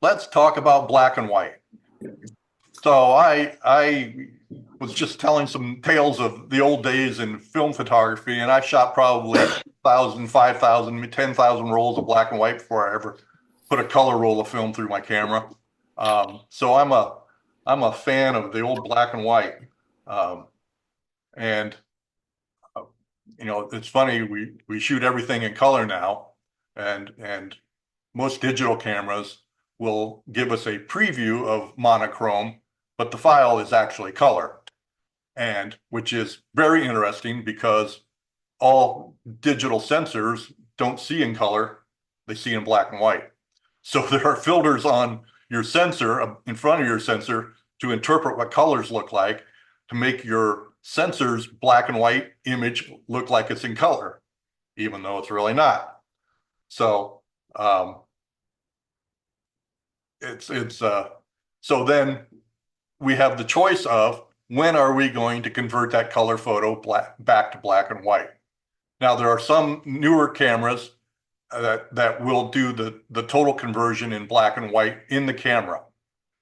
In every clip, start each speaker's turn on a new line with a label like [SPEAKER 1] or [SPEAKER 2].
[SPEAKER 1] let's talk about black and white. So I was just telling some tales of the old days in film photography, and I shot probably 1,000, 5,000, 10,000 rolls of black and white before I ever put a color roll of film through my camera. So I'm a fan of the old black and white. Um, and it's funny, we shoot everything in color now, and most digital cameras will give us a preview of monochrome, but the file is actually color, and which is very interesting because all digital sensors don't see in color, they see in black and white. So there are filters on your sensor, in front of your sensor, to interpret what colors look like, to make your sensor's black and white image look like it's in color, even though it's really not. So so then we have the choice of when are we going to convert that color photo back to black and white. Now there are some newer cameras that will do the total conversion in black and white in the camera.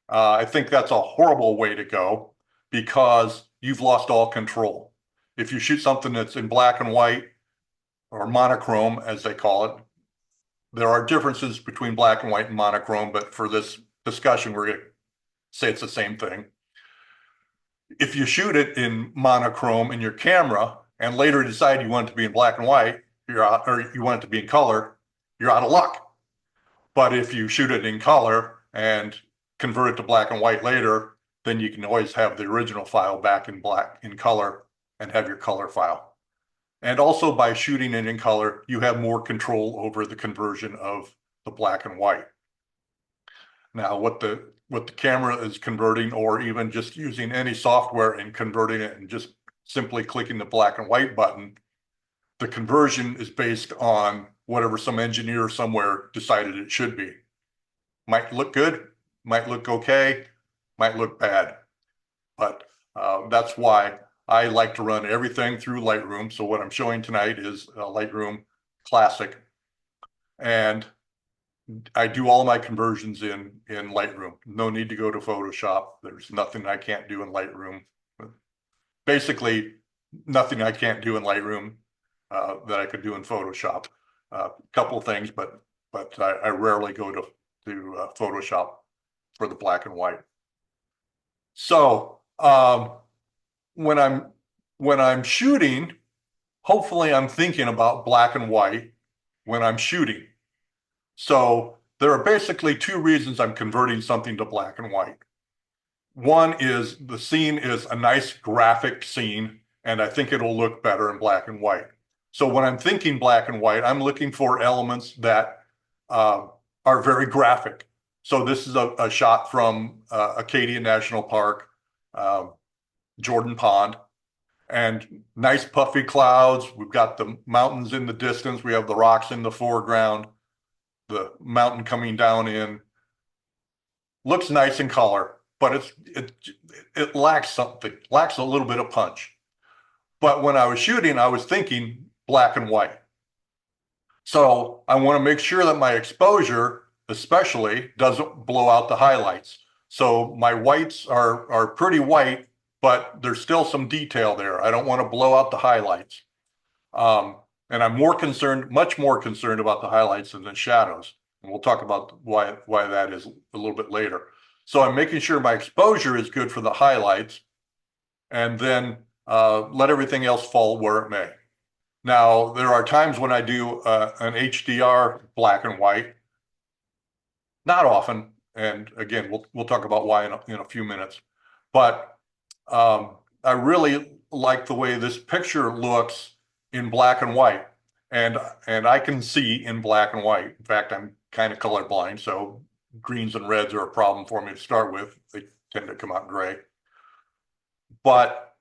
[SPEAKER 1] I think that's a horrible way to go because you've lost all control. If you shoot something that's in black and white or monochrome, as they call it, there are differences between black and white and monochrome, but for this discussion, we're going to say it's the same thing. If you shoot it in monochrome in your camera and later decide you want it to be in black and white, you're out, or you want it to be in color, you're out of luck. But if you shoot it in color and convert it to black and white later, then you can always have the original file back in color and have your color file. And also by shooting it in color, you have more control over the conversion of the black and white. Now, what the camera is converting, or even just using any software and converting it and just simply clicking the black and white button, the conversion is based on whatever some engineer somewhere decided it should be. Might look good, might look okay, might look bad. But that's why I like to run everything through Lightroom. So what I'm showing tonight is Lightroom Classic. And I do all my conversions in Lightroom. No need to go to Photoshop. There's nothing I can't do in Lightroom. Basically, nothing I can't do in Lightroom that I could do in Photoshop. A couple of things, but I rarely go to Photoshop for the black and white. So when I'm shooting, hopefully I'm thinking about black and white when I'm shooting. So there are basically two reasons I'm converting something to black and white. One is the scene is a nice graphic scene, and I think it'll look better in black and white. So when I'm thinking black and white, I'm looking for elements that are very graphic. So this is a shot from Acadia National Park, Jordan Pond, and nice puffy clouds. We've got the mountains in the distance. We have the rocks in the foreground, the mountain coming down in. Looks nice in color, but it lacks something, lacks a little bit of punch. But when I was shooting, I was thinking black and white. So I want to make sure that my exposure especially doesn't blow out the highlights. So my whites are pretty white, but there's still some detail there. I don't want to blow out the highlights. And I'm much more concerned about the highlights than the shadows. And we'll talk about why that is a little bit later. So I'm making sure my exposure is good for the highlights, and then let everything else fall where it may. Now, there are times when I do an HDR black and white. Not often, and again, we'll talk about why in a few minutes. But I really like the way this picture looks in black and white, and I can see in black and white. In fact, I'm kind of colorblind, so greens and reds are a problem for me to start with. They tend to come out gray. But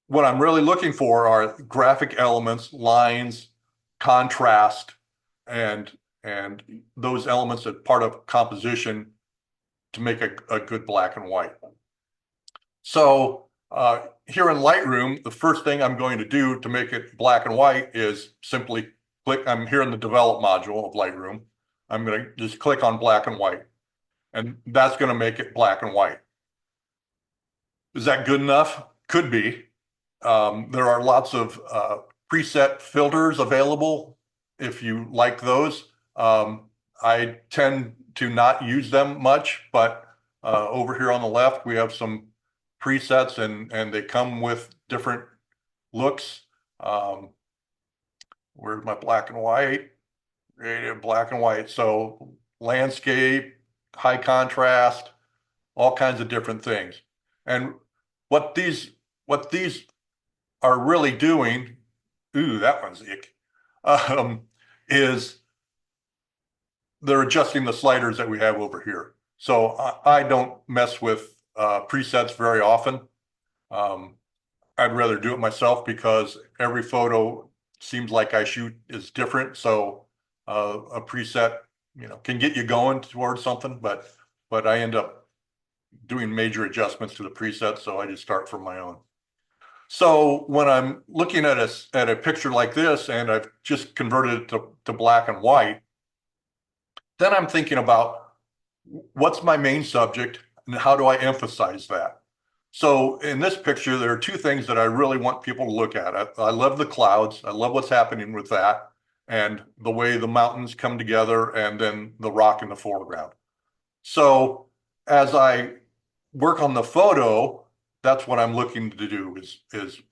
[SPEAKER 1] what I'm really looking for are graphic elements, lines, contrast, and those elements that part of composition to make a good black and white. So here in Lightroom, the first thing I'm going to do to make it black and white is simply click. I'm here in the develop module of Lightroom. I'm going to just click on black and white, and that's going to make it black and white. Is that good enough? Could be. There are lots of preset filters available if you like those. I tend to not use them much, but over here on the left, we have some presets and they come with different looks. Where's my black and white? Black and white. So landscape, high contrast, all kinds of different things. And what these are really doing, ooh, that one's ick, um, is they're adjusting the sliders that we have over here. So I don't mess with presets very often. I'd rather do it myself because every photo seems like I shoot is different. So a preset, can get you going towards something, but I end up doing major adjustments to the presets. So I just start from my own. So when I'm looking at a picture like this and I've just converted it to black and white, then I'm thinking about what's my main subject and how do I emphasize that? So in this picture, there are two things that I really want people to look at. I love the clouds. I love what's happening with that and the way the mountains come together and then the rock in the foreground. So as I work on the photo, that's what I'm looking to do is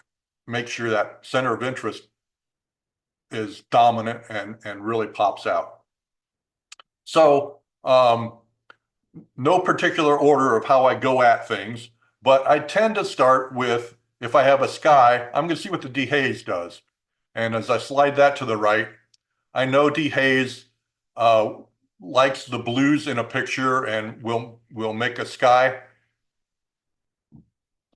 [SPEAKER 1] make sure that center of interest is dominant and really pops out. So no particular order of how I go at things, but I tend to start with, if I have a sky, I'm going to see what the dehaze does. And as I slide that to the right, I know dehaze likes the blues in a picture and will make a sky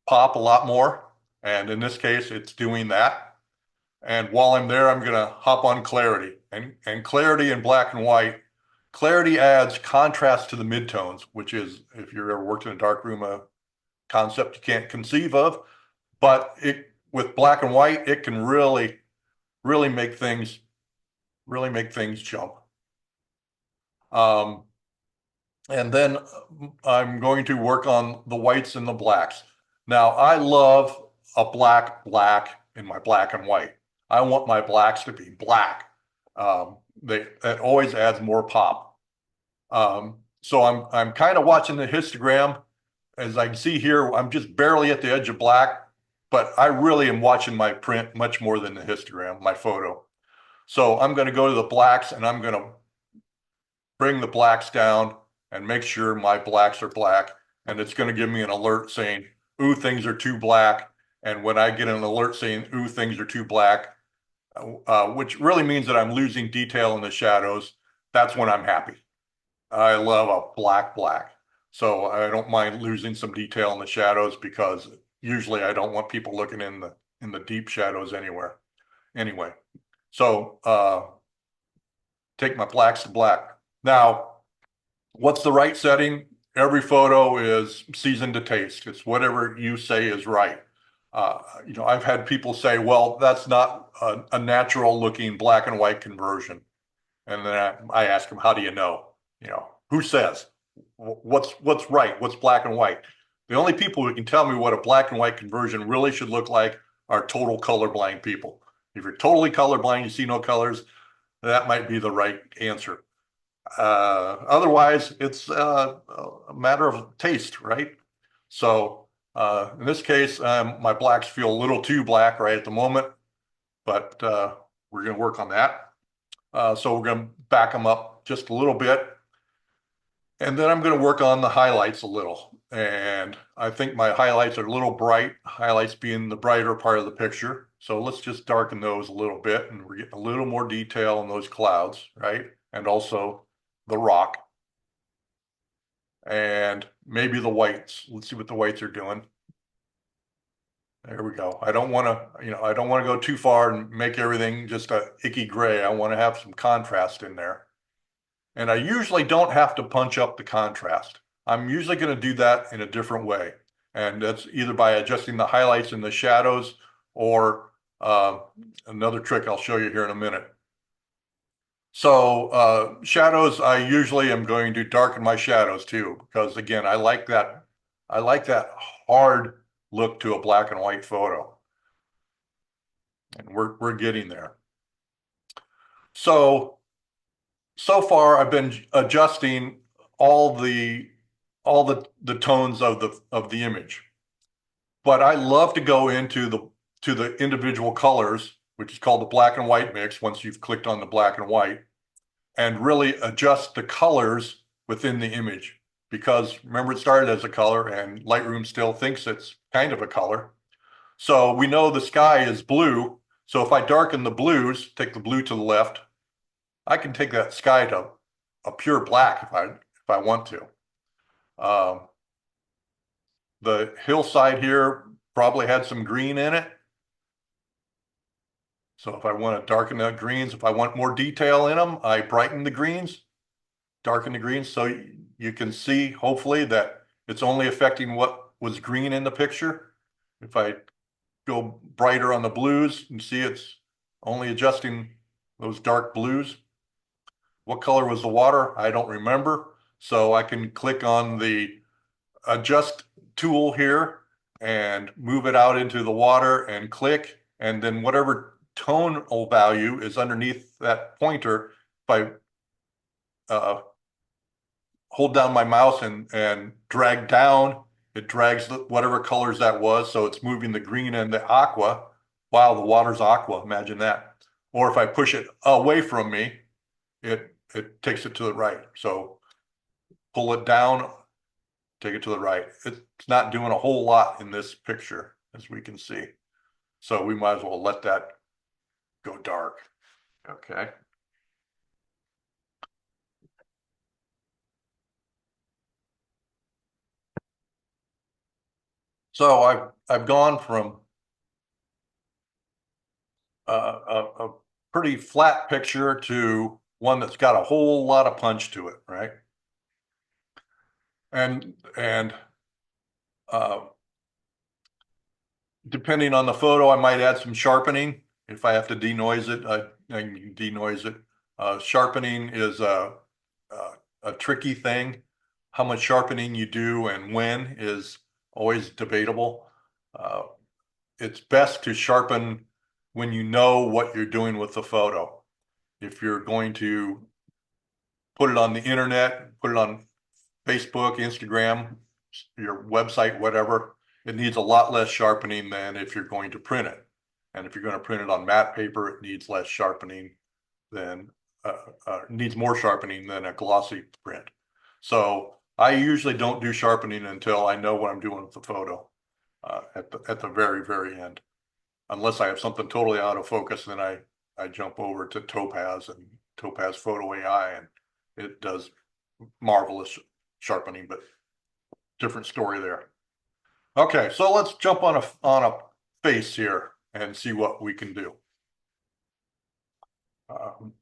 [SPEAKER 1] pop a lot more. And in this case, it's doing that. And while I'm there, I'm going to hop on clarity. And clarity in black and white, clarity adds contrast to the midtones, which is, if you've ever worked in a darkroom, a concept you can't conceive of. But with black and white, it can really make things jump. And then I'm going to work on the whites and the blacks. Now, I love a black in my black and white. I want my blacks to be black. That always adds more pop. So I'm kind of watching the histogram. As I can see here, I'm just barely at the edge of black, but I really am watching my print much more than the histogram, my photo. So I'm going to go to the blacks and I'm going to bring the blacks down and make sure my blacks are black. And it's going to give me an alert saying, ooh, things are too black. And when I get an alert saying, ooh, things are too black, which really means that I'm losing detail in the shadows, that's when I'm happy. I love a black. So I don't mind losing some detail in the shadows because usually I don't want people looking in the deep shadows anywhere. Anyway, so take my blacks to black. Now, what's the right setting? Every photo is seasoned to taste. It's whatever you say is right. I've had people say, well, that's not a natural looking black and white conversion. And then I ask them, how do you know? Who says? What's right? What's black and white? The only people who can tell me what a black and white conversion really should look like are total colorblind people. If you're totally colorblind, you see no colors, that might be the right answer. Otherwise, it's a matter of taste, right? So in this case, my blacks feel a little too black right at the moment, but we're going to work on that. So we're going to back them up just a little bit. And then I'm going to work on the highlights a little. And I think my highlights are a little bright, highlights being the brighter part of the picture. So let's just darken those a little bit and we're getting a little more detail in those clouds, right? And also the rock. And maybe the whites. Let's see what the whites are doing. There we go. I don't want to go too far and make everything just a icky gray. I want to have some contrast in there. And I usually don't have to punch up the contrast. I'm usually going to do that in a different way. And that's either by adjusting the highlights and the shadows or another trick I'll show you here in a minute. So shadows, I usually am going to darken my shadows too, because again, I like that hard look to a black and white photo, and we're getting there. So so far I've been adjusting all the the tones of the image. But I love to go into the individual colors, which is called the black and white mix once you've clicked on the black and white, and really adjust the colors within the image. Because remember, it started as a color and Lightroom still thinks it's kind of a color. So we know the sky is blue. So if I darken the blues, take the blue to the left, I can take that sky to a pure black if I want to. Um, the hillside here probably had some green in it. So if I want to darken the greens, if I want more detail in them, I brighten the greens, darken the greens, so you can see hopefully that it's only affecting what was green in the picture. If I go brighter on the blues, you see it's only adjusting those dark blues. What color was the water? I don't remember. So I can click on the adjust tool here and move it out into the water and click, and then whatever tonal value is underneath that pointer, if I uh, hold down my mouse and drag down, it drags whatever colors that was. So it's moving the green and the aqua. Wow, the water's aqua. Imagine that. Or if I push it away from me, it takes it to the right. So pull it down, take it to the right. It's not doing a whole lot in this picture, as we can see. So we might as well let that go dark. Okay. So I've gone from a pretty flat picture to one that's got a whole lot of punch to it, right? And uh, depending on the photo, I might add some sharpening. If I have to denoise it, I can denoise it. Sharpening is a tricky thing. How much sharpening you do and when is always debatable. Uh, it's best to sharpen when you know what you're doing with the photo. If you're going to put it on the internet, put it on Facebook, Instagram, your website, whatever, it needs a lot less sharpening than if you're going to print it. And if you're going to print it on matte paper, it needs less sharpening than needs more sharpening than a glossy print. So I usually don't do sharpening until I know what I'm doing with the photo at the very end. Unless I have something totally out of focus, then I jump over to Topaz and Topaz Photo AI, and it does marvelous sharpening, but different story there. Okay, so let's jump on a face here and see what we can do. Um,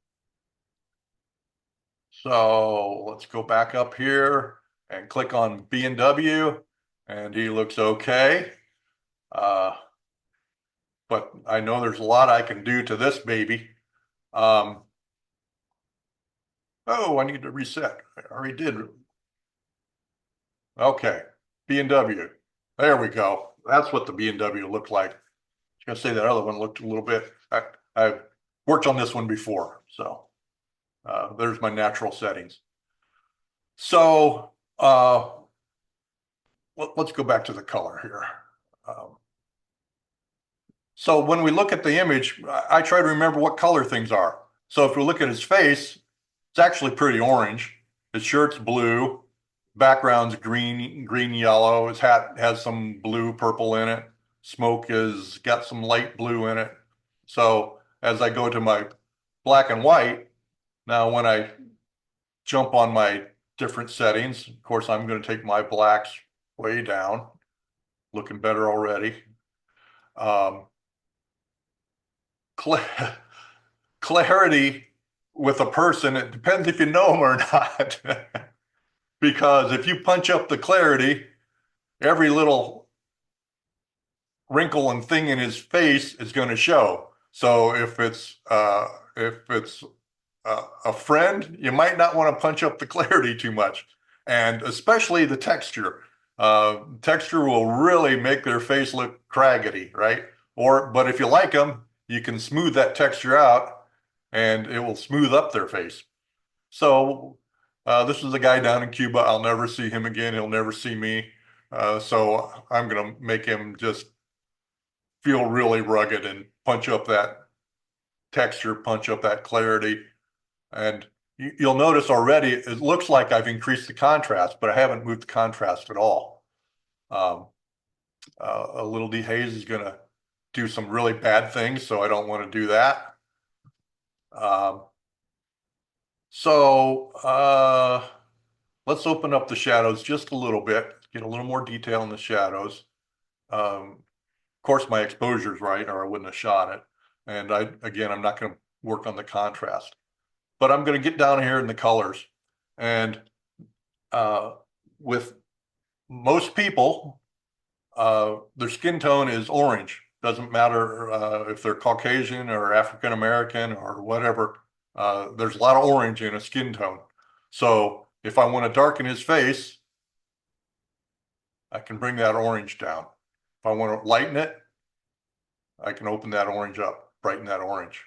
[SPEAKER 1] so let's go back up here and click on B&W, and he looks okay. But I know there's a lot I can do to this baby. Oh, I need to reset. I already did. Okay, B&W. There we go. That's what the B&W looked like. I was gonna say that other one looked a little bit. I've worked on this one before, so there's my natural settings. So let's go back to the color here. Um, so when we look at the image, I try to remember what color things are. So if we look at his face, it's actually pretty orange. His shirt's blue, background's green, yellow. His hat has some blue, purple in it. Smoke is got some light blue in it. So as I go to my black and white, now when I jump on my different settings, of course, I'm going to take my blacks way down, looking better already. Um, clarity with a person, it depends if you know them or not. Because if you punch up the clarity, every little wrinkle and thing in his face is going to show. So if it's a friend, you might not want to punch up the clarity too much, and especially the texture. Texture will really make their face look craggedy, right? But if you like them, you can smooth that texture out and it will smooth up their face. So this is a guy down in Cuba. I'll never see him again. He'll never see me. So I'm going to make him just feel really rugged and punch up that texture, punch up that clarity. And you'll notice already, it looks like I've increased the contrast, but I haven't moved the contrast at all. A little dehaze is going to do some really bad things, so I don't want to do that. Let's open up the shadows just a little bit, get a little more detail in the shadows. Of course, my exposure is right, or I wouldn't have shot it. And again, I'm not going to work on the contrast, but I'm going to get down here in the colors. And with most people, their skin tone is orange. Doesn't matter if they're Caucasian or African American or whatever. There's a lot of orange in a skin tone. So if I want to darken his face, I can bring that orange down. If I want to lighten it, I can open that orange up, brighten that orange.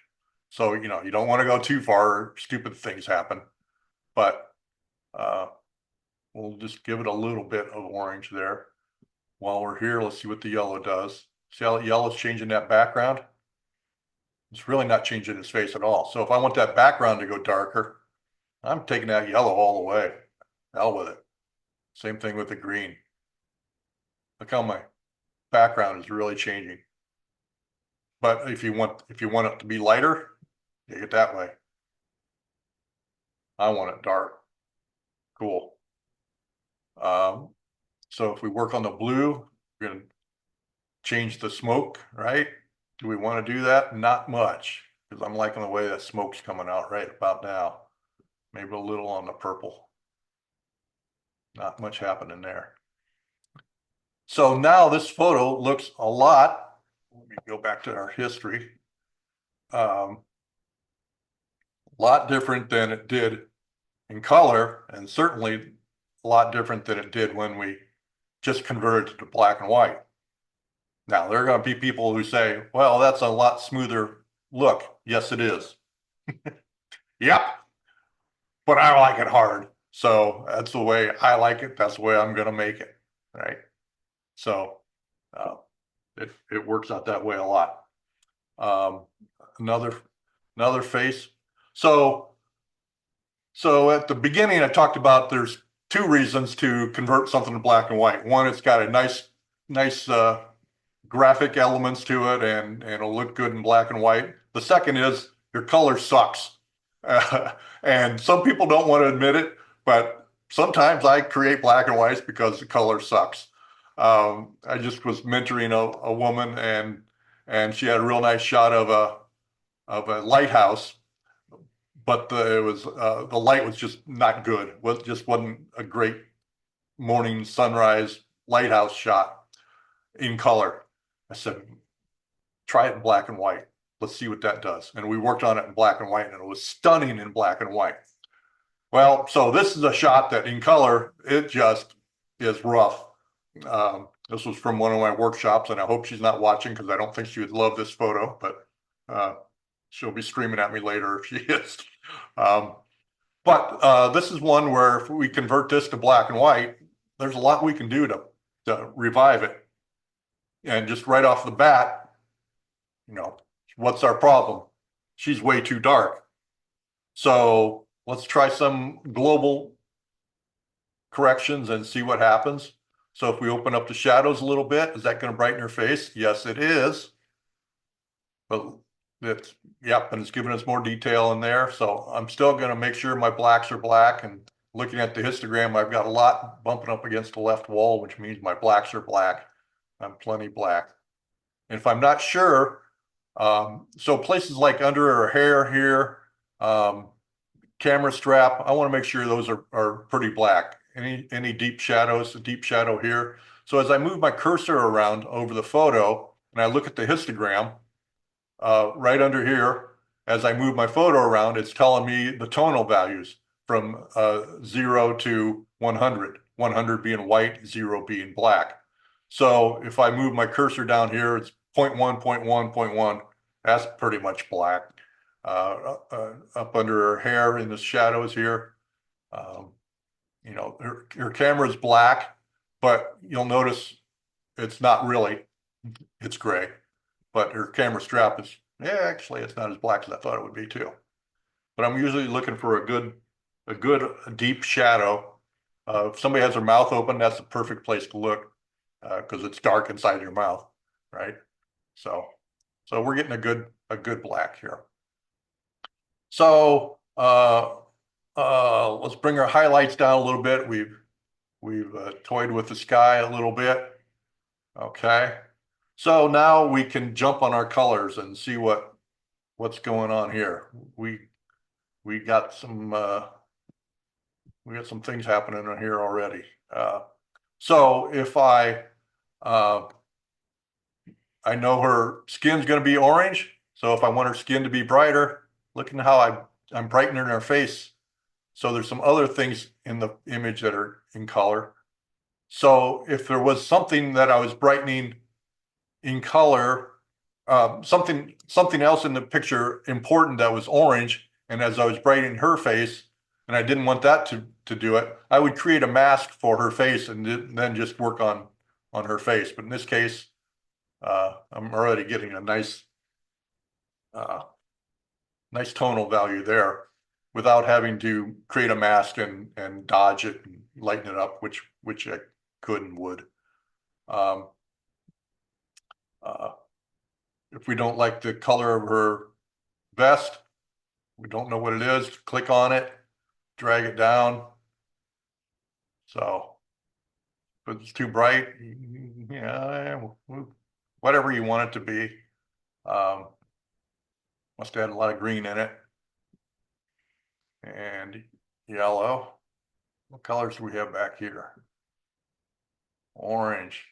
[SPEAKER 1] So, you don't want to go too far, stupid things happen. But we'll just give it a little bit of orange there. While we're here, let's see what the yellow does. See how the yellow's changing that background? It's really not changing his face at all. So if I want that background to go darker, I'm taking that yellow all the way. Hell with it. Same thing with the green. Look how my background is really changing. But if you want it to be lighter, take it that way. I want it dark. Cool. So if we work on the blue, we're going to change the smoke, right? Do we want to do that? Not much, because I'm liking the way that smoke's coming out right about now. Maybe a little on the purple. Not much happening there. So now this photo looks a lot, let me go back to our history, a lot different than it did in color, and certainly a lot different than it did when we just converted to black and white. Now, there are going to be people who say, well, that's a lot smoother look. Yes, it is. Yep. But I like it hard. So that's the way I like it. That's the way I'm going to make it. Right. So it works out that way a lot. Another face. So at the beginning, I talked about there's two reasons to convert something to black and white. One, it's got a nice graphic elements to it, and it'll look good in black and white. The second is your color sucks. And some people don't want to admit it, but sometimes I create black and whites because the color sucks. I just was mentoring a woman, and she had a real nice shot of a lighthouse, but the light was just not good. It just wasn't a great morning sunrise lighthouse shot in color. I said, try it in black and white. Let's see what that does. And we worked on it in black and white, and it was stunning in black and white. Well, so this is a shot that in color, it just is rough. This was from one of my workshops, and I hope she's not watching because I don't think she would love this photo, but she'll be screaming at me later if she is. But this is one where if we convert this to black and white, there's a lot we can do to revive it. And just right off the bat, what's our problem? She's way too dark. So let's try some global corrections and see what happens. So if we open up the shadows a little bit, is that going to brighten her face? Yes, it is. But and it's giving us more detail in there. So I'm still going to make sure my blacks are black, and looking at the histogram, I've got a lot bumping up against the left wall, which means my blacks are black. I'm plenty black. And if I'm not sure, so places like under her hair here, camera strap, I want to make sure those are pretty black. Any deep shadows, a deep shadow here. So as I move my cursor around over the photo and I look at the histogram right under here, as I move my photo around, it's telling me the tonal values from 0 to 100, 100 being white, 0 being black. So if I move my cursor down here, it's 0.1, 0.1, 0.1. That's pretty much black. Up under her hair in the shadows here, you know, her camera is black, but you'll notice it's not really, it's gray, but her camera strap is, yeah, actually it's not as black as I thought it would be too. But I'm usually looking for a good deep shadow. If somebody has their mouth open, that's the perfect place to look because it's dark inside your mouth, right? So, so we're getting a good black here. So let's bring our highlights down a little bit. We've toyed with the sky a little bit. Okay. So now we can jump on our colors and see what's going on here. We got some things happening on here already. So if I know her skin's going to be orange, so if I want her skin to be brighter, look at how I'm brightening her face. So there's some other things in the image that are in color. So if there was something that I was brightening in color, something else in the picture important that was orange, and as I was brightening her face, and I didn't want that to do it, I would create a mask for her face and then just work on her face. But in this case, I'm already getting a nice nice tonal value there without having to create a mask and dodge it and lighten it up, which I could and would. If we don't like the color of her vest, we don't know what it is, click on it, drag it down. So if it's too bright, yeah, whatever you want it to be. Must have had a lot of green in it. And yellow. What colors do we have back here? Orange.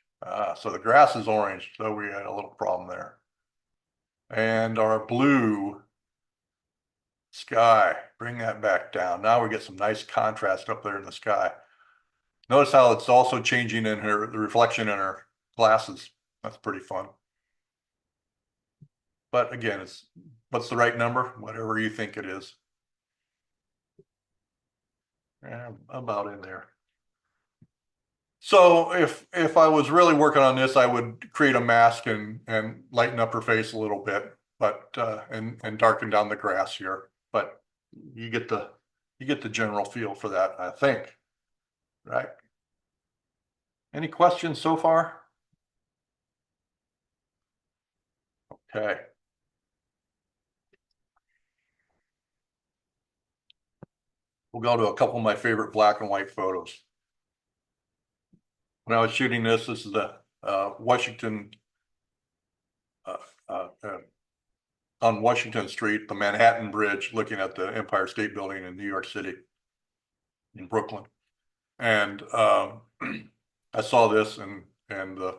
[SPEAKER 1] So the grass is orange, so we had a little problem there. And our blue sky, bring that back down. Now we get some nice contrast up there in the sky. Notice how it's also changing in the reflection in her glasses. That's pretty fun. But again, what's the right number? Whatever you think it is. Yeah, about in there. So if I was really working on this, I would create a mask and lighten up her face a little bit, but and darken down the grass here. But you get the general feel for that, I think. Right? Any questions so far? Okay. We'll go to a couple of my favorite black and white photos. When I was shooting this is the Washington on Washington Street, the Manhattan Bridge, looking at the Empire State Building in New York City, in Brooklyn. And I saw this, and the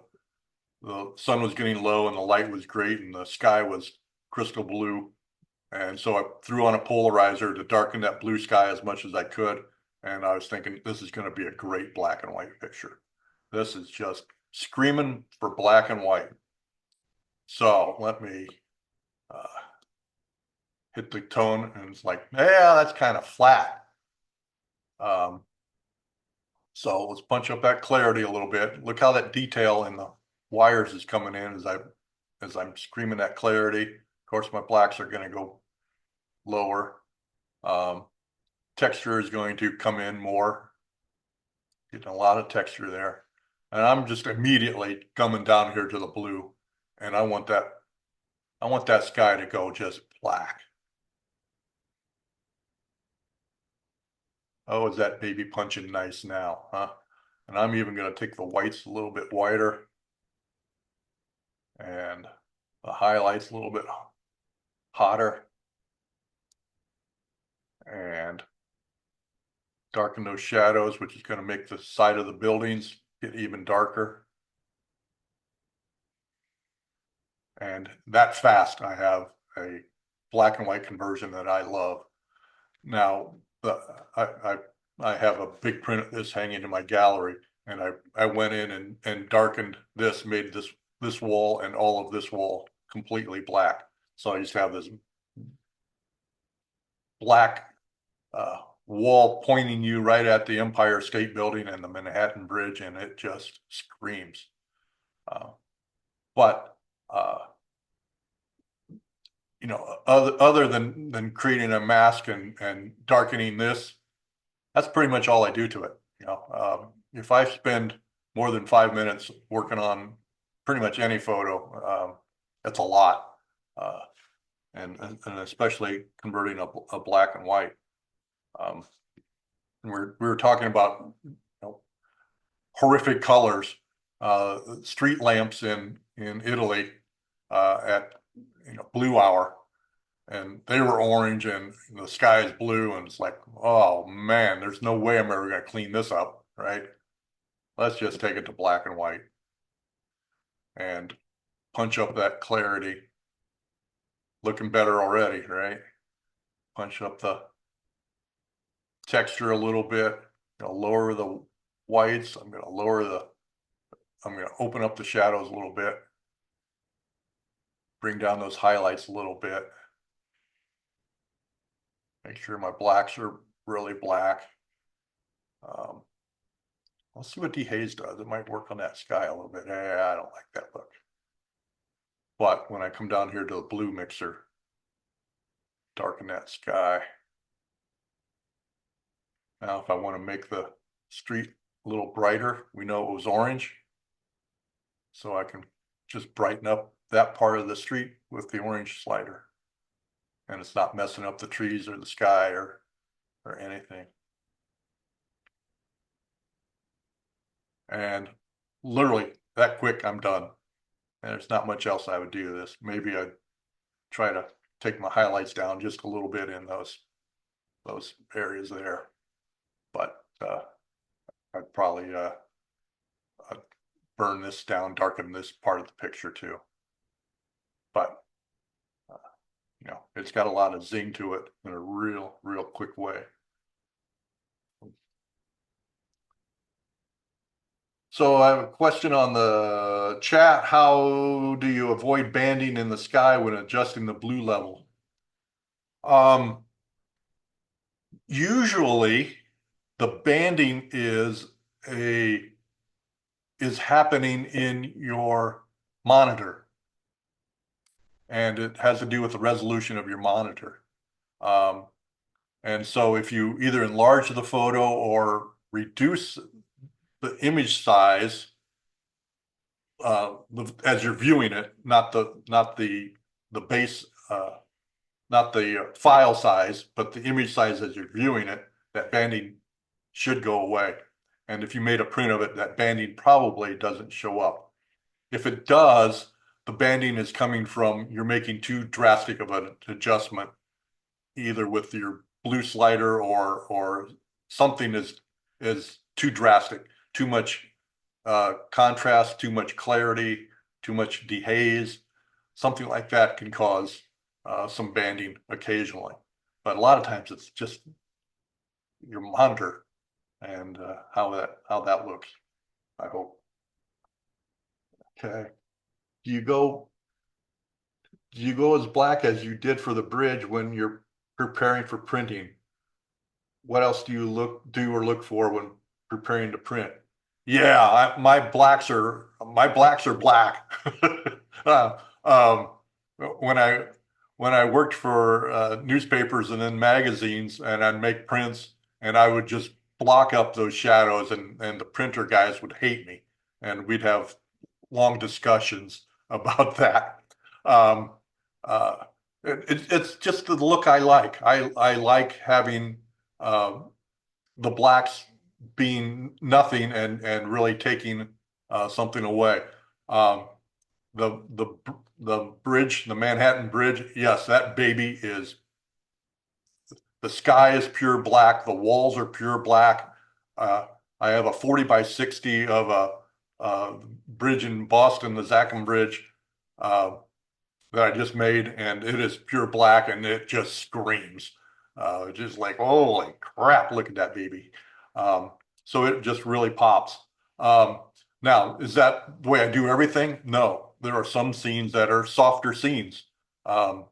[SPEAKER 1] sun was getting low, and the light was great, and the sky was crystal blue. And so I threw on a polarizer to darken that blue sky as much as I could. And I was thinking, this is going to be a great black and white picture. This is just screaming for black and white. So let me hit the tone, and it's like, yeah, that's kind of flat. So let's punch up that clarity a little bit. Look how that detail in the wires is coming in as I'm screaming that clarity. Of course, my blacks are going to go lower. Texture is going to come in more. Getting a lot of texture there. And I'm just immediately coming down here to the blue. And I want that sky to go just black. Oh, is that baby punching nice now, huh? And I'm even going to take the whites a little bit whiter and the highlights a little bit hotter and darken those shadows, which is going to make the side of the buildings get even darker. And that fast, I have a black and white conversion that I love. Now, I have a big print of this hanging in my gallery, and I went in and darkened this, made this wall and all of this wall completely black. So I just have this black wall pointing you right at the Empire State Building and the Manhattan Bridge, and it just screams. But you know, other than creating a mask and darkening this, that's pretty much all I do to it. You know, if I spend more than 5 minutes working on pretty much any photo, that's a lot, and especially converting a black and white. We were talking about, you know, horrific colors, street lamps in Italy at, you know, blue hour, and they were orange and the sky is blue, and it's like, oh man, there's no way I'm ever going to clean this up, right? Let's just take it to black and white and punch up that clarity. Looking better already, right? Punch up the texture a little bit, you know, lower the whites. I'm going to open up the shadows a little bit, bring down those highlights a little bit. Make sure my blacks are really black. Let's see what dehaze does. It might work on that sky a little bit. I don't like that look. But when I come down here to the blue mixer, darken that sky. Now, if I want to make the street a little brighter, we know it was orange. So I can just brighten up that part of the street with the orange slider. And it's not messing up the trees or the sky or anything. And literally that quick, I'm done. And there's not much else I would do to this. Maybe I'd try to take my highlights down just a little bit in those areas there. But I'd probably burn this down, darken this part of the picture too. But you know, it's got a lot of zing to it in a real quick way. So I have a question on the chat. How do you avoid banding in the sky when adjusting the blue level? Usually the banding is happening in your monitor, and it has to do with the resolution of your monitor. And so if you either enlarge the photo or reduce the image size as you're viewing it, not the base, not the file size, but the image size as you're viewing it, that banding should go away. And if you made a print of it, that banding probably doesn't show up. If it does, the banding is coming from you're making too drastic of an adjustment, either with your blue slider or something is too drastic, too much contrast, too much clarity, too much dehaze. Something like that can cause some banding occasionally. But a lot of times it's just your monitor and how that looks, I hope. Okay. Do you go as black as you did for the bridge when you're preparing for printing? What else do you look for when preparing to print? Yeah, my blacks are black. When I worked for newspapers and then magazines, and I'd make prints, and I would just block up those shadows, and the printer guys would hate me, and we'd have long discussions about that. It's just the look I like. I like having the blacks being nothing and really taking something away. The bridge, the Manhattan Bridge, yes, that baby is, the sky is pure black, the walls are pure black. I have a 40 by 60 of a bridge in Boston, the Zachem Bridge. that I just made, and it is pure black, and it just screams. Just like, holy crap, look at that baby. Um, so it just really pops. Um, Now, is that the way I do everything? No, there are some scenes that are softer scenes. Um,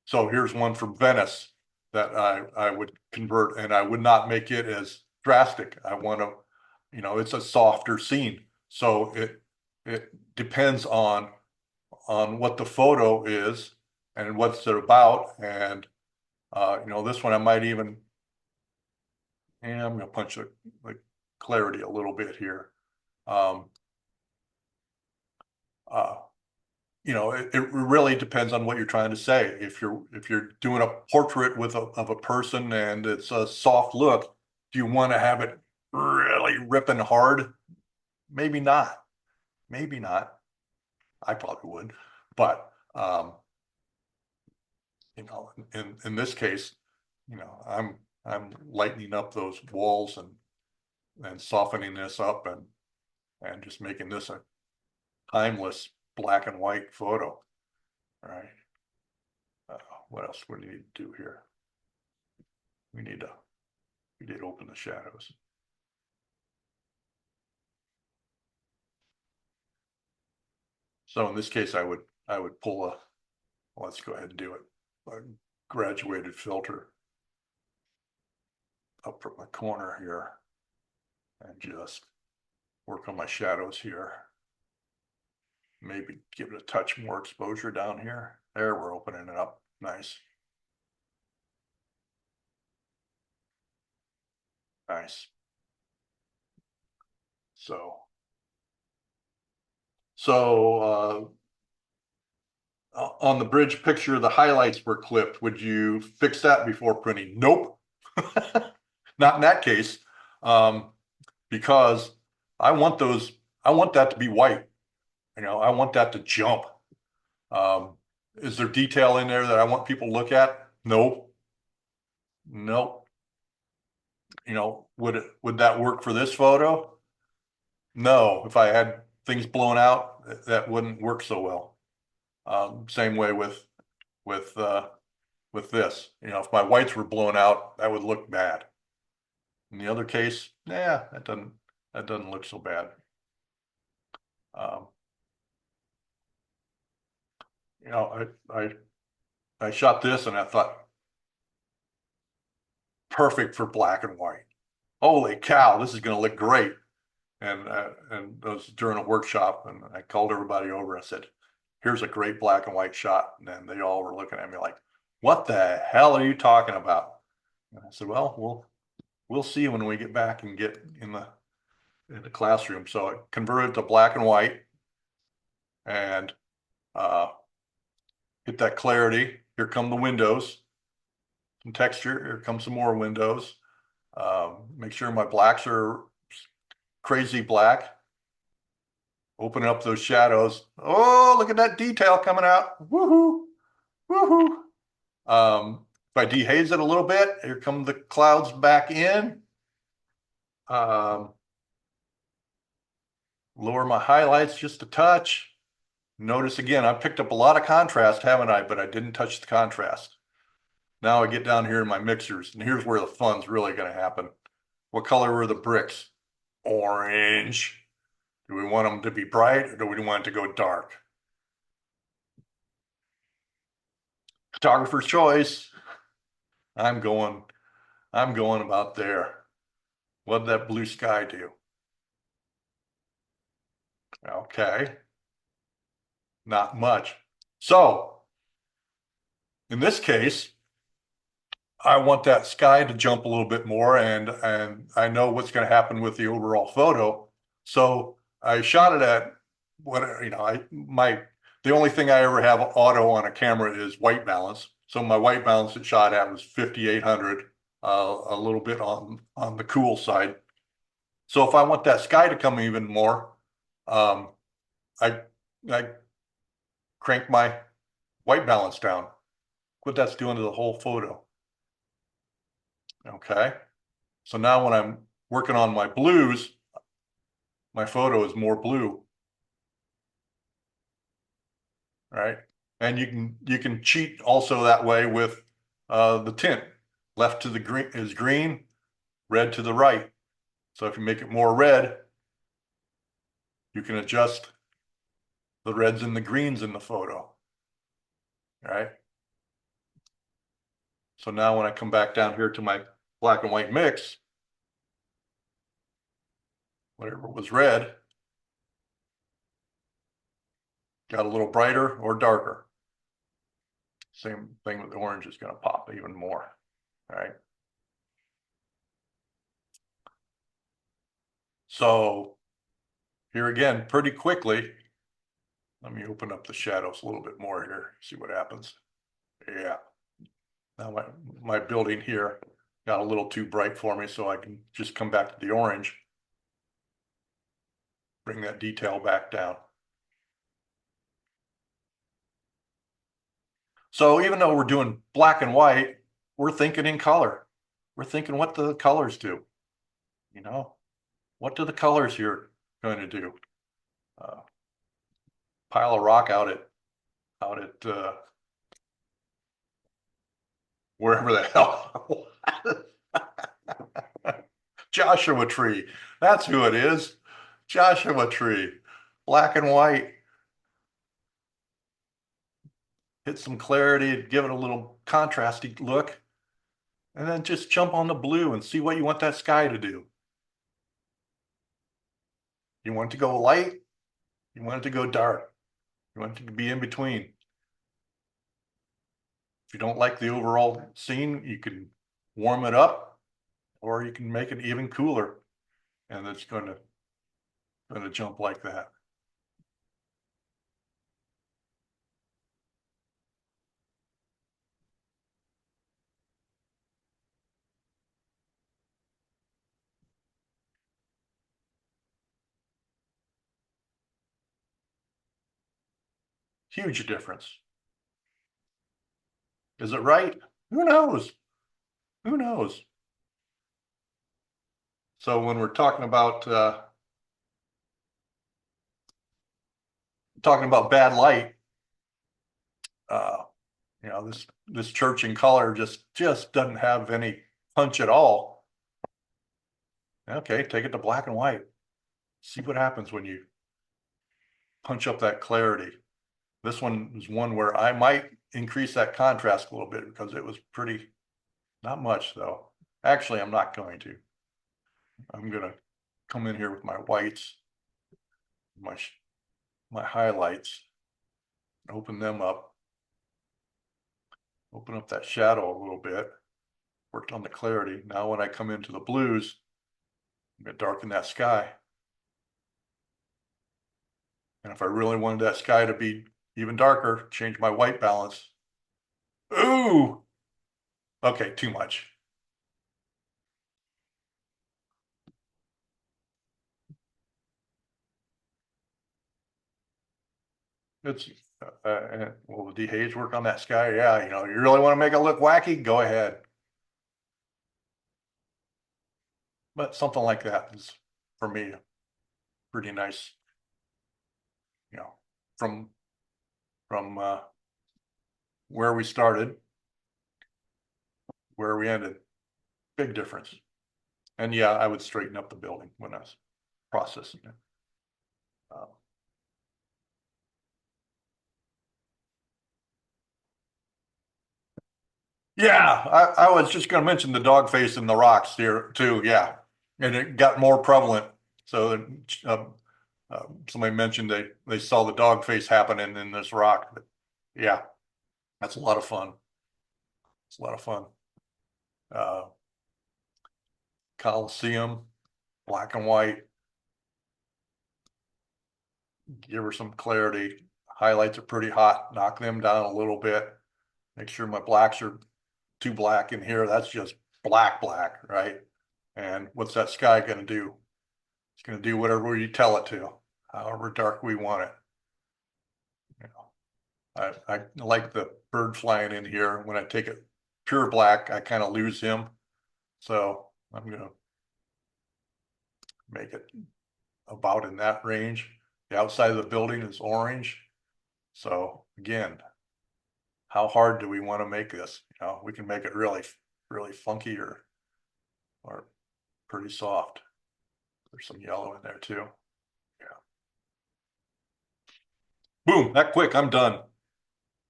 [SPEAKER 1] so here's one from Venice that I would convert, and I would not make it as drastic. I want to, it's a softer scene. So it depends on what the photo is and what's it about. And this one I might even, and I'm gonna punch the clarity a little bit here. Um, uh, it really depends on what you're trying to say. If you're doing a portrait of a person and it's a soft look, do you want to have it really ripping hard? Maybe not. Maybe not. I probably would, but in this case, I'm lightening up those walls and softening this up and just making this a timeless black and white photo. All right. Uh, what else would we need to do here? We need to we did open the shadows. So in this case, I would pull a. Let's go ahead and do it. A graduated filter up from the corner here, and just work on my shadows here. Maybe give it a touch more exposure down here. There, we're opening it up. Nice. Nice. So on the bridge picture, the highlights were clipped. Would you fix that before printing? Nope. Not in that case. Um, because I want those, I want that to be white. I want that to jump. Um, is there detail in there that I want people to look at? No. Nope. Would that work for this photo? No. If I had things blown out, that wouldn't work so well. Same way with with this. If my whites were blown out, that would look bad. In the other case, yeah, that doesn't look so bad. Um, I shot this and I thought perfect for black and white. Holy cow, this is going to look great. And it was during a workshop, and I called everybody over and I said, "Here's a great black and white shot." And then they all were looking at me like, "What the hell are you talking about?" And I said, "Well, we'll see when we get back and get in the classroom." So I converted to black and white and uh, get that clarity. Here come the windows, some texture. Here comes some more windows. Make sure my blacks are crazy black. Open up those shadows. Oh, look at that detail coming out. Woohoo! Woohoo! If I dehaze it a little bit, here come the clouds back in. Um, Lower my highlights just a touch. Notice again, I picked up a lot of contrast, haven't I? But I didn't touch the contrast. Now I get down here in my mixers, and here's where the fun's really going to happen. What color were the bricks? Orange. Do we want them to be bright, or do we want it to go dark? Photographer's choice. I'm going, I'm going about there. What did that blue sky do? Okay, not much. So in this case, I want that sky to jump a little bit more, and I know what's going to happen with the overall photo. So I shot it at what the only thing I ever have auto on a camera is white balance. So my white balance it shot at was 5800, a little bit on the cool side. So if I want that sky to come even more, um, I I crank my white balance down. What that's doing to the whole photo. Okay. So now when I'm working on my blues, my photo is more blue, right? And you can cheat also that way with the tint. Left to the green is green, red to the right. So if you make it more red, you can adjust the reds and the greens in the photo. All right. So now when I come back down here to my black and white mix, whatever was red got a little brighter or darker. Same thing with the orange is going to pop even more. All right. So here again, pretty quickly, let me open up the shadows a little bit more here, see what happens. Yeah. Now my building here got a little too bright for me, so I can just come back to the orange, bring that detail back down. So even though we're doing black and white, we're thinking in color. We're thinking what the colors do. You know, what do the colors here going to do? Pile of rock out at wherever the hell. Joshua Tree. That's who it is. Joshua Tree. Black and white. Hit some clarity, give it a little contrasty look, and then just jump on the blue and see what you want that sky to do. You want it to go light, you want it to go dark, you want it to be in between. If you don't like the overall scene, you can warm it up, or you can make it even cooler, and it's going to jump like that. Huge difference. Is it right? Who knows? Who knows? So when we're talking about bad light, uh, you know, this church in color just doesn't have any punch at all. Okay, take it to black and white. See what happens when you punch up that clarity. This one is one where I might increase that contrast a little bit because it was pretty, not much though. Actually, I'm not going to. I'm gonna come in here with my whites, my highlights, open them up, open up that shadow a little bit, worked on the clarity. Now when I come into the blues, I'm gonna darken that sky. And if I really wanted that sky to be even darker, change my white balance. Ooh, okay, too much. It's will the DH work on that sky? Yeah, you know, you really want to make it look wacky, go ahead. But something like that is, for me, pretty nice. You know, from where we started, where we ended, big difference. And yeah, I would straighten up the building when I was processing it. Um, Yeah, I was just going to mention the dog face in the rocks here too. Yeah, and it got more prevalent. So somebody mentioned they saw the dog face happening in this rock. But yeah, that's a lot of fun. It's a lot of fun. Uh, Coliseum, black and white. Give her some clarity. Highlights are pretty hot. Knock them down a little bit. Make sure my blacks are too black in here. That's just black, right? And what's that sky going to do? It's going to do whatever you tell it to, however dark we want it. You know, I like the bird flying in here. When I take it pure black, I kind of lose him. So I'm going to make it about in that range. The outside of the building is orange. So again, how hard do we want to make this? You know, we can make it really, really funky or pretty soft. There's some yellow in there too. Yeah. Boom, that quick, I'm done.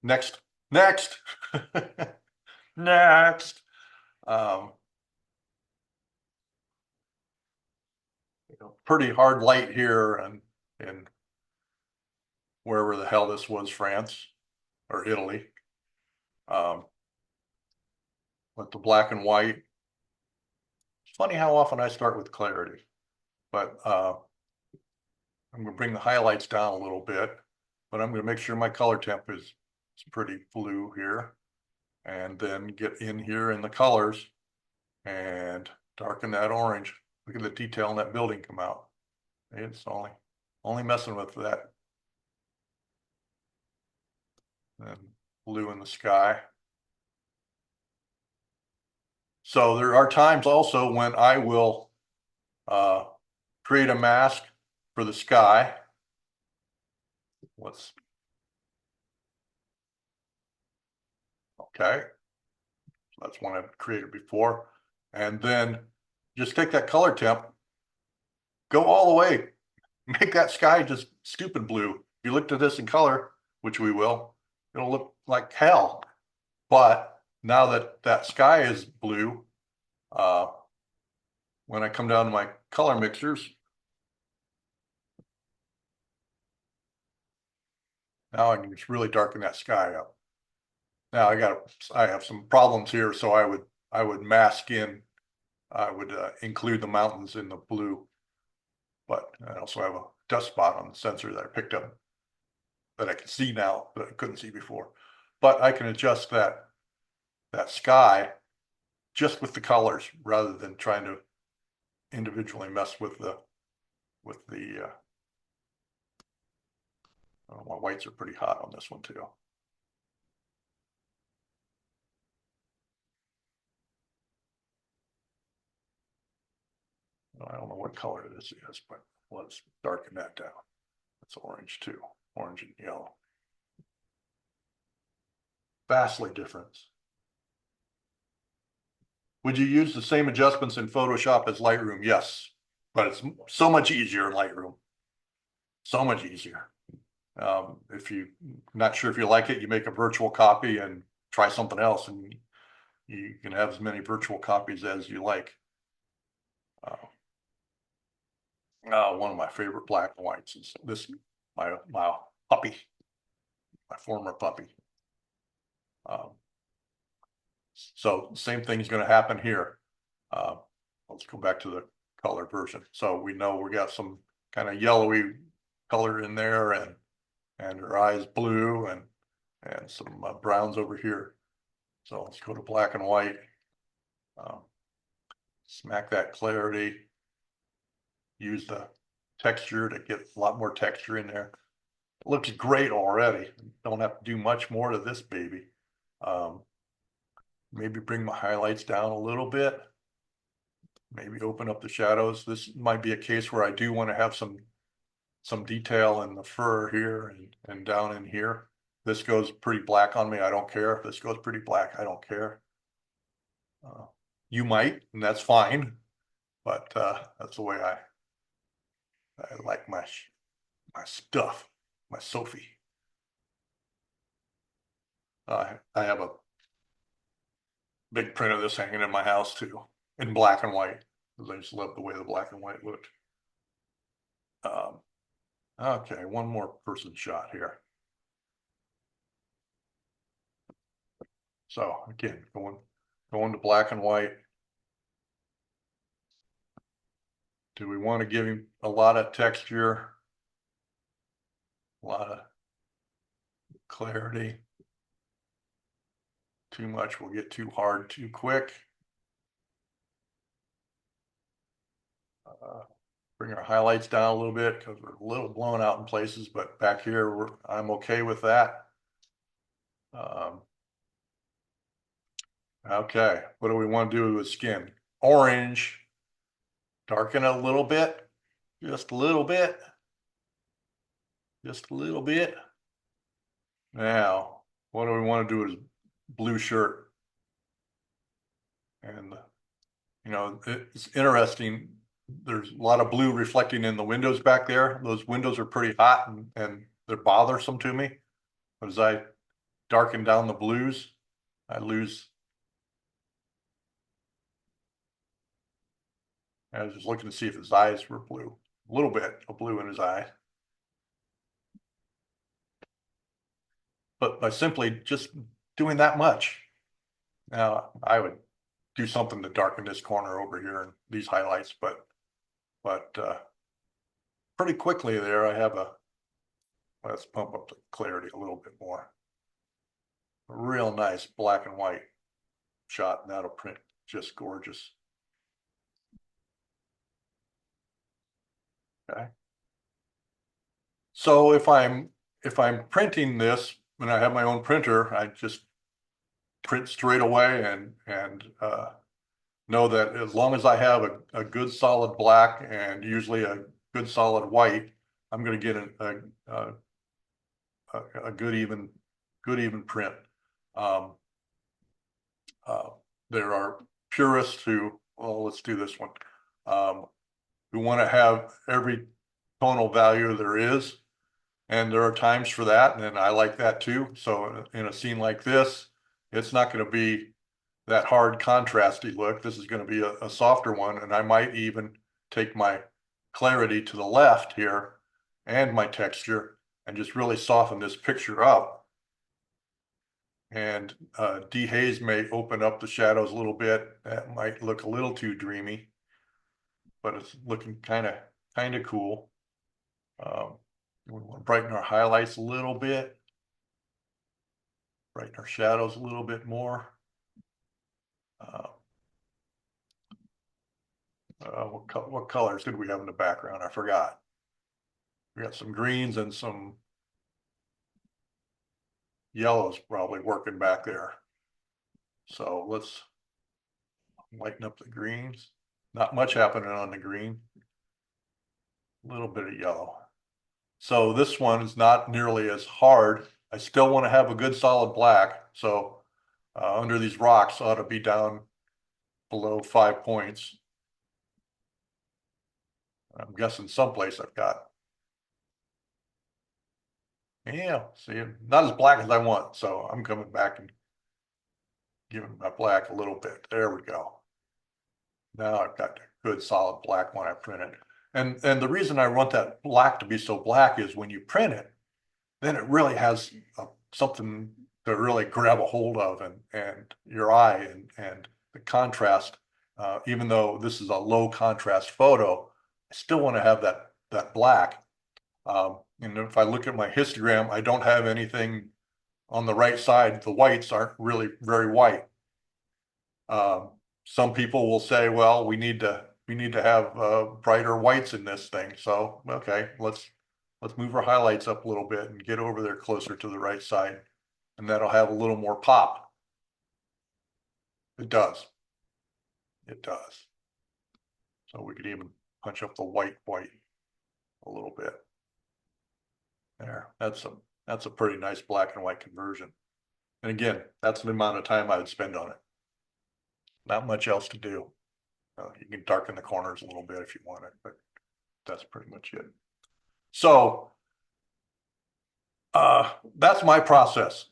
[SPEAKER 1] Next, next, next. Um, pretty hard light here and in wherever the hell this was, France or Italy. With the black and white. It's funny how often I start with clarity, but I'm going to bring the highlights down a little bit, but I'm going to make sure my color temp is pretty blue here, and then get in here in the colors and darken that orange. Look at the detail in that building come out. It's only messing with that and blue in the sky. So there are times also when I will create a mask for the sky. Okay. So that's one I've created before. And then just take that color temp, go all the way, make that sky just stupid blue. If you looked at this in color, which we will, it'll look like hell. But now that that sky is blue, when I come down to my color mixers, now I can just really darken that sky up. Now I have some problems here, so I would mask in, I would include the mountains in the blue, but I also have a dust spot on the sensor that I picked up that I can see now that I couldn't see before. But I can adjust that sky just with the colors rather than trying to individually mess with the oh, my whites are pretty hot on this one too. I don't know what color this is, but let's darken that down. It's orange too, orange and yellow. Vastly different. Would you use the same adjustments in Photoshop as Lightroom? Yes, but it's so much easier in Lightroom. So much easier. If you're not sure if you like it, you make a virtual copy and try something else, and you can have as many virtual copies as you like. One of my favorite black and whites is this, my puppy, my former puppy. So same thing's going to happen here. Let's go back to the color version. So we know we got some kind of yellowy color in there, and her eyes blue, and some browns over here. So let's go to black and white. Smack that clarity. Use the texture to get a lot more texture in there. It looks great already. Don't have to do much more to this baby. Maybe bring my highlights down a little bit. Maybe open up the shadows. This might be a case where I do want to have some detail in the fur here and down in here. This goes pretty black on me. I don't care. If this goes pretty black, I don't care. You might, and that's fine. But that's the way I like my stuff, my Sophie. I have a big print of this hanging in my house too, in black and white, because I just love the way the black and white looked. Okay, one more person shot here. So again, going to black and white. Do we want to give him a lot of texture? A lot of clarity? Too much will get too hard too quick. Bring our highlights down a little bit because we're a little blown out in places, but back here I'm okay with that. Okay, what do we want to do with skin? Orange, darken it a little bit, just a little bit, just a little bit. Now, what do we want to do is blue shirt. And, you know, it's interesting. There's a lot of blue reflecting in the windows back there. Those windows are pretty hot and they're bothersome to me. But as I darken down the blues, I lose. I was just looking to see if his eyes were blue. A little bit of blue in his eye. But by simply just doing that much, now I would do something to darken this corner over here and these highlights, but pretty quickly there I have a, let's pump up the clarity a little bit more. A real nice black and white shot, and that'll print just gorgeous. Okay. So if I'm printing this when I have my own printer, I just print straight away and know that as long as I have a good solid black and usually a good solid white, I'm going to get a good even print. Um, there are purists who, well, let's do this one, who want to have every tonal value there is. And there are times for that, and I like that too. So in a scene like this, it's not going to be that hard contrasty look. This is going to be a softer one, and I might even take my clarity to the left here and my texture and just really soften this picture up. And dehaze may open up the shadows a little bit. That might look a little too dreamy, but it's looking kind of cool. We want to brighten our highlights a little bit, brighten our shadows a little bit more. What colors did we have in the background? I forgot. We got some greens and some yellows probably working back there. So let's lighten up the greens. Not much happening on the green. A little bit of yellow. So this one is not nearly as hard. I still want to have a good solid black. So under these rocks ought to be down below 5 points. I'm guessing someplace I've got. Yeah, see, not as black as I want. So I'm coming back and giving my black a little bit. There we go. Now I've got a good solid black when I print it. And the reason I want that black to be so black is when you print it, then it really has something to really grab a hold of and your eye and the contrast. Even though this is a low contrast photo, I still want to have that black. And if I look at my histogram, I don't have anything on the right side. The whites aren't really very white. Some people will say, well, we need to have brighter whites in this thing. So, okay, let's move our highlights up a little bit and get over there closer to the right side. And that'll have a little more pop. It does. It does. So we could even punch up the white a little bit. There, that's a pretty nice black and white conversion. And again, that's the amount of time I would spend on it. Not much else to do. You can darken the corners a little bit if you want it, but that's pretty much it. So that's my process.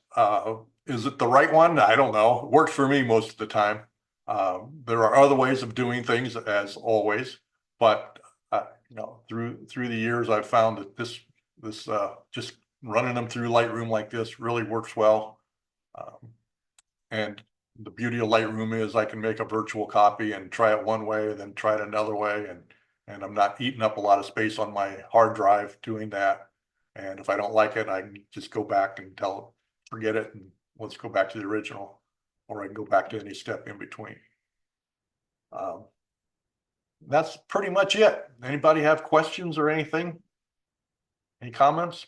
[SPEAKER 1] Is it the right one? I don't know. It works for me most of the time. There are other ways of doing things, as always, but you know, through the years, I've found that this just running them through Lightroom like this really works well. And the beauty of Lightroom is I can make a virtual copy and try it one way, and then try it another way, and I'm not eating up a lot of space on my hard drive doing that. And if I don't like it, I can just go back and tell it, forget it, and let's go back to the original, or I can go back to any step in between. That's pretty much it. Anybody have questions or anything? Any comments?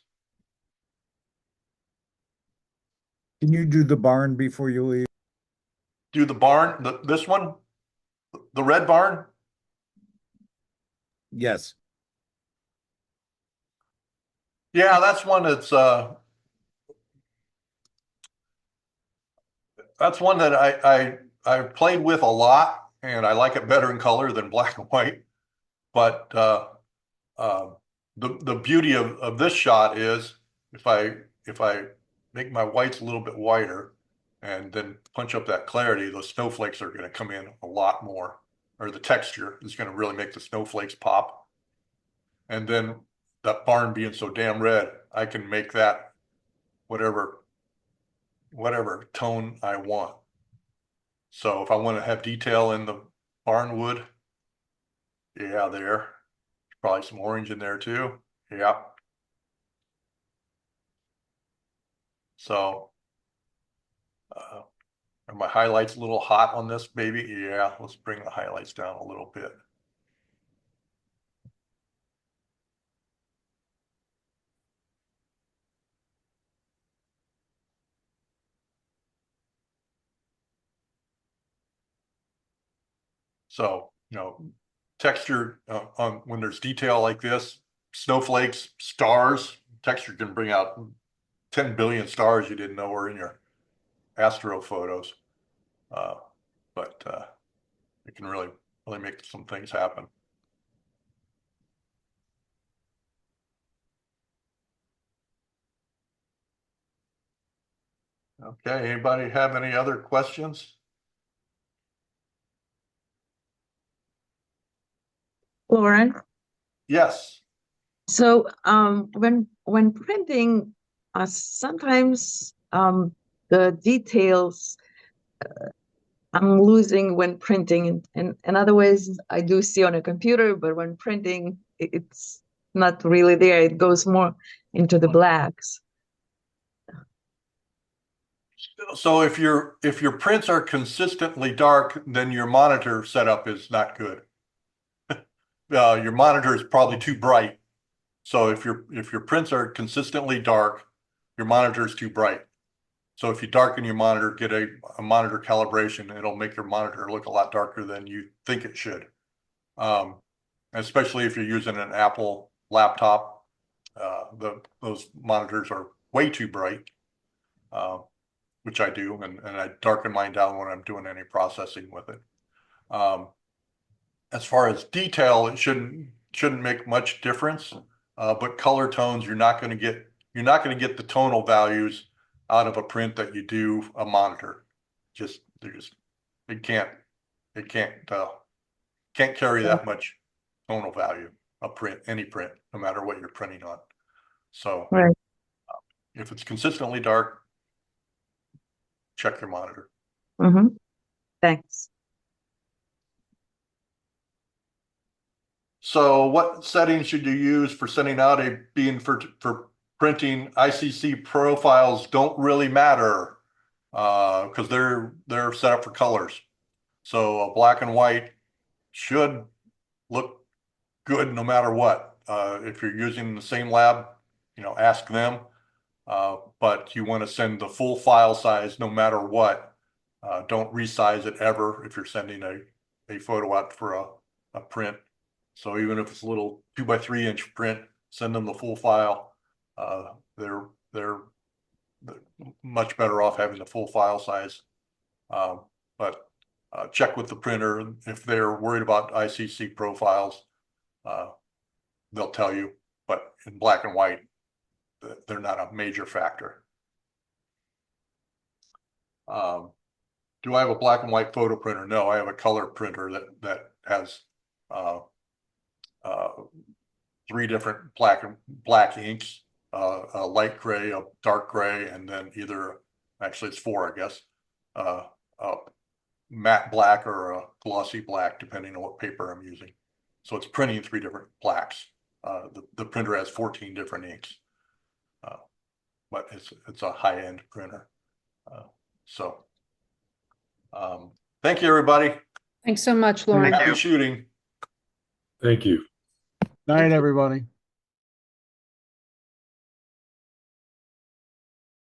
[SPEAKER 2] Can you do the barn before you leave?
[SPEAKER 1] Do the barn, this one, the red barn?
[SPEAKER 2] Yes.
[SPEAKER 1] Yeah, that's one that's that's one that I've played with a lot, and I like it better in color than black and white. But the beauty of this shot is if I make my whites a little bit whiter and then punch up that clarity, those snowflakes are going to come in a lot more, or the texture is going to really make the snowflakes pop. And then that barn being so damn red, I can make that whatever tone I want. So if I want to have detail in the barn wood, yeah, there. Probably some orange in there too. Yeah. So are my highlights a little hot on this baby? Yeah, let's bring the highlights down a little bit. So, texture on when there's detail like this, snowflakes, stars, texture can bring out 10 billion stars you didn't know were in your astro photos. But it can really make some things happen. Okay, anybody have any other questions?
[SPEAKER 3] Lauren,
[SPEAKER 1] Yes.
[SPEAKER 3] so when printing, sometimes the details I'm losing when printing, and in other ways I do see on a computer, but when printing, it's not really there. It goes more into the blacks.
[SPEAKER 1] So if your prints are consistently dark, then your monitor setup is not good. Your monitor is probably too bright. So if your prints are consistently dark, your monitor is too bright. So if you darken your monitor, get a monitor calibration, it'll make your monitor look a lot darker than you think it should. Especially if you're using an Apple laptop, those monitors are way too bright, which I do, and I darken mine down when I'm doing any processing with it. As far as detail, it shouldn't make much difference, but color tones, you're not going to get the tonal values out of a print that you do a monitor. It can't carry that much tonal value, any print, no matter what you're printing on. So
[SPEAKER 3] Right.
[SPEAKER 1] if it's consistently dark, check your monitor.
[SPEAKER 3] Mm-hmm. Thanks.
[SPEAKER 1] So what settings should you use for sending out a beam for printing? ICC profiles don't really matter because they're set up for colors. So a black and white should look good no matter what. If you're using the same lab, ask them. But you want to send the full file size no matter what. Don't resize it ever if you're sending a photo out for a print. So even if it's a little 2x3 inch print, send them the full file. They're much better off having the full file size. But check with the printer if they're worried about ICC profiles. They'll tell you, but in black and white, they're not a major factor. Do I have a black and white photo printer? No, I have a color printer that has 3 different black inks, a light gray, a dark gray, and then actually it's 4, I guess, a matte black or a glossy black, depending on what paper I'm using. So it's printing 3 different blacks. The printer has 14 different inks, but it's a high-end printer. Thank you, everybody.
[SPEAKER 4] Thanks so much, Lauren.
[SPEAKER 1] Happy shooting.
[SPEAKER 5] Thank you.
[SPEAKER 2] Night, everybody.